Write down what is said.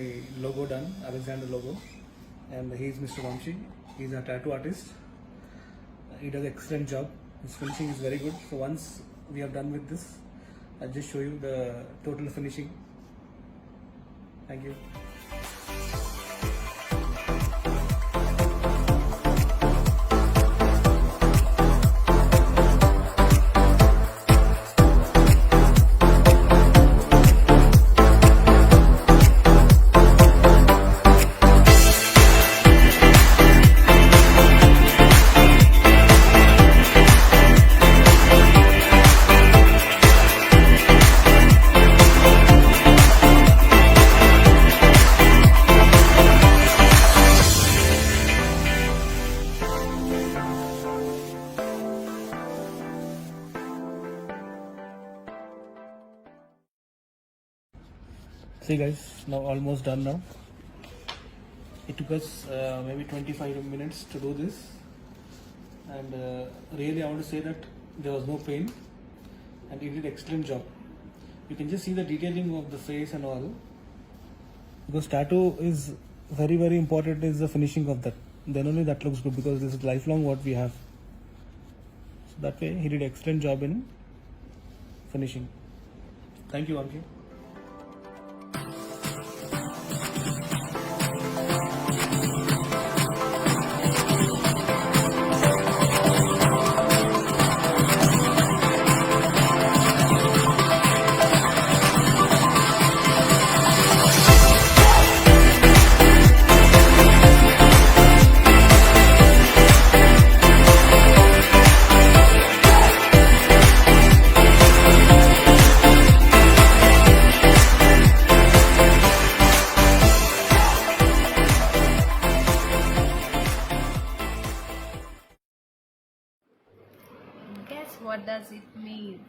my logo done, Alexander logo, and he is Mr. Ramky. He's a tattoo artist. He does excellent job. His finishing is very good. So once we are done with this, I'll just show you the total finishing. Thank you. See guys, now almost done now. It took us maybe 25 minutes to do this, and really I want to say that there was no pain and he did excellent job. You can just see the detailing of the face and all, because tattoo is very important is the finishing of that. Then only that looks good, because this is lifelong what we have. So that way he did excellent job in finishing. Thank you, Ramky. Guess what does it mean?